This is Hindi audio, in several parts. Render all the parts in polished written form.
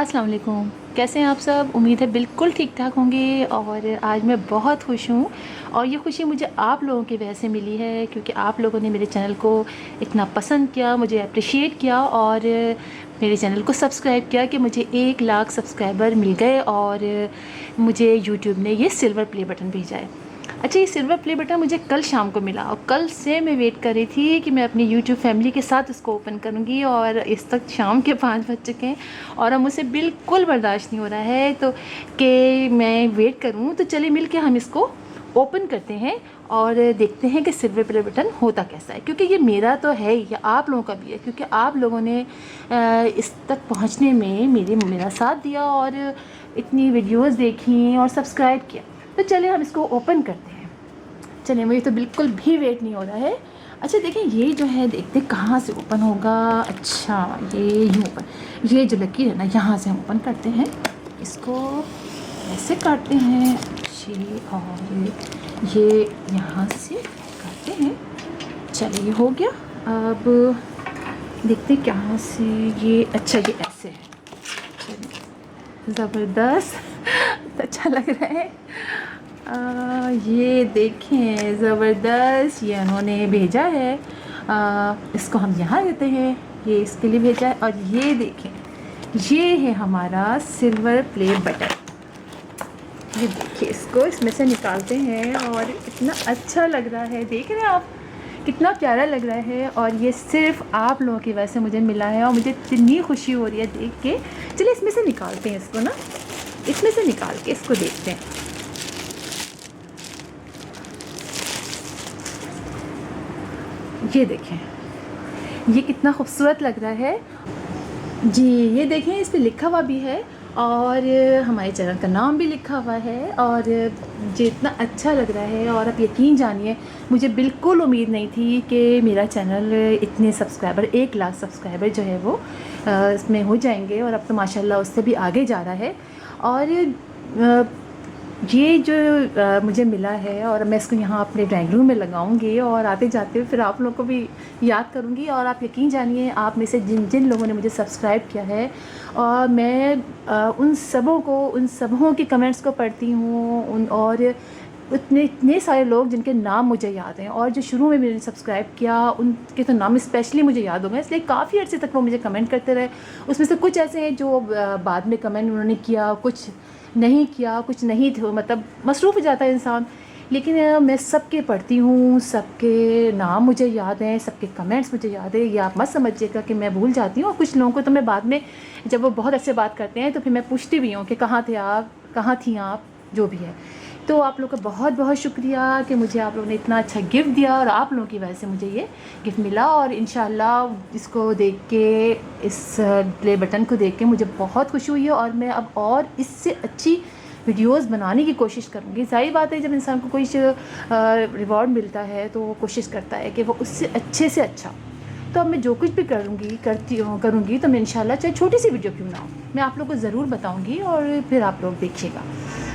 अस्सलाम वालेकुम। कैसे हैं आप सब? उम्मीद है बिल्कुल ठीक ठाक होंगे। और आज मैं बहुत खुश हूँ और ये खुशी मुझे आप लोगों की वजह से मिली है, क्योंकि आप लोगों ने मेरे चैनल को इतना पसंद किया, मुझे अप्रिशिएट किया और मेरे चैनल को सब्सक्राइब किया कि मुझे 1 लाख सब्सक्राइबर मिल गए और मुझे यूट्यूब ने ये सिल्वर प्ले बटन भेजा है। अच्छा, ये सिल्वर प्ले बटन मुझे कल शाम को मिला और कल से मैं वेट कर रही थी कि मैं अपनी यूट्यूब फैमिली के साथ इसको ओपन करूँगी और इस तक शाम के 5 बज चुके हैं और अब मुझसे बिल्कुल बर्दाश्त नहीं हो रहा है तो कि मैं वेट करूँ। तो चलिए मिल के हम इसको ओपन करते हैं और देखते हैं कि सिल्वर प्ले बटन होता कैसा है, क्योंकि ये मेरा तो है ही, आप लोगों का भी है, क्योंकि आप लोगों ने इस तक पहुँचने में मेरा साथ दिया और इतनी वीडियोज़ देखी और सब्सक्राइब किया। तो चलिए हम इसको ओपन करते हैं। चलिए, मुझे तो बिल्कुल भी वेट नहीं हो रहा है। अच्छा देखिए, ये जो है देखते हैं कहाँ से ओपन होगा। अच्छा, ये यूँ ओपन, ये जो लकीर है ना, यहाँ से हम ओपन करते हैं। इसको ऐसे काटते हैं अच्छी और ये यहाँ से काटते हैं। चलिए, ये हो गया। अब देखते हैं कहाँ से ये, अच्छा ये ऐसे है। चलिए, ज़बरदस्त अच्छा लग रहा है। ये देखें, ज़बरदस्त ये उन्होंने भेजा है। इसको हम यहाँ देते हैं, ये इसके लिए भेजा है। और ये देखें, ये है हमारा सिल्वर प्ले बटन। ये देखिए, इसको इसमें से निकालते हैं और इतना अच्छा लग रहा है। देख रहे हैं आप, कितना प्यारा लग रहा है और ये सिर्फ आप लोगों की वजह से मुझे मिला है और मुझे इतनी खुशी हो रही है देख के। चलिए इसमें से निकालते हैं इसको ना, इसमें से निकाल के इसको देखते हैं। ये देखें, ये कितना खूबसूरत लग रहा है जी। ये देखें, इस पे लिखा हुआ भी है और हमारे चैनल का नाम भी लिखा हुआ है और ये इतना अच्छा लग रहा है। और आप यकीन जानिए, मुझे बिल्कुल उम्मीद नहीं थी कि मेरा चैनल इतने सब्सक्राइबर, 1 लाख सब्सक्राइबर जो है वो इसमें हो जाएंगे और अब तो माशाल्लाह उससे भी आगे जा रहा है। और ये जो मुझे मिला है और मैं इसको यहाँ अपने ड्राइंग रूम में लगाऊंगी और आते जाते फिर आप लोगों को भी याद करूँगी। और आप यकीन जानिए, आप में से जिन जिन लोगों ने मुझे सब्सक्राइब किया है और मैं उन सबों की कमेंट्स को पढ़ती हूँ और इतने सारे लोग जिनके नाम मुझे याद हैं और जो शुरू में मैंने सब्सक्राइब किया उनके तो नाम स्पेशली मुझे याद होंगे, इसलिए काफ़ी अर्से तक वो मुझे कमेंट करते रहे। उसमें से कुछ ऐसे हैं जो बाद में कमेंट उन्होंने किया, कुछ नहीं किया, कुछ नहीं थे, मतलब मसरूफ़ हो जाता है इंसान। लेकिन मैं सबके पढ़ती हूँ, सबके नाम मुझे याद हैं, सबके कमेंट्स मुझे याद है। ये आप मत समझिएगा कि मैं भूल जाती हूँ। और कुछ लोगों को तो मैं बाद में, जब वो बहुत अच्छे बात करते हैं तो फिर मैं पूछती भी हूँ कि कहाँ थे आप, कहाँ थी आप, जो भी है। तो आप लोगों का बहुत बहुत शुक्रिया कि मुझे आप लोगों ने इतना अच्छा गिफ्ट दिया और आप लोगों की वजह से मुझे ये गिफ्ट मिला। और इंशाल्लाह इसको देख के, इस प्ले बटन को देख के मुझे बहुत खुशी हुई है और मैं अब और इससे अच्छी वीडियोस बनाने की कोशिश करूँगी। ज़ाहिर बात है, जब इंसान को कोई रिवॉर्ड मिलता है तो वो कोशिश करता है कि वो उससे अच्छे से अच्छा। तो अब मैं जो कुछ भी करूँगी तो मैं इंशाल्लाह, चाहे छोटी सी वीडियो क्यों ना हो, मैं आप लोगों को ज़रूर बताऊँगी और फिर आप लोग देखिएगा।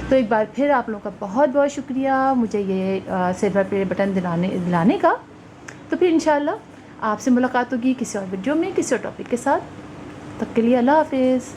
तो एक बार फिर आप लोगों का बहुत बहुत शुक्रिया मुझे ये सिल्वर प्ले बटन दिलाने का। तो फिर इंशाल्लाह आपसे मुलाकात होगी किसी और वीडियो में, किसी और टॉपिक के साथ। तब के लिए अल्लाह हाफिज़।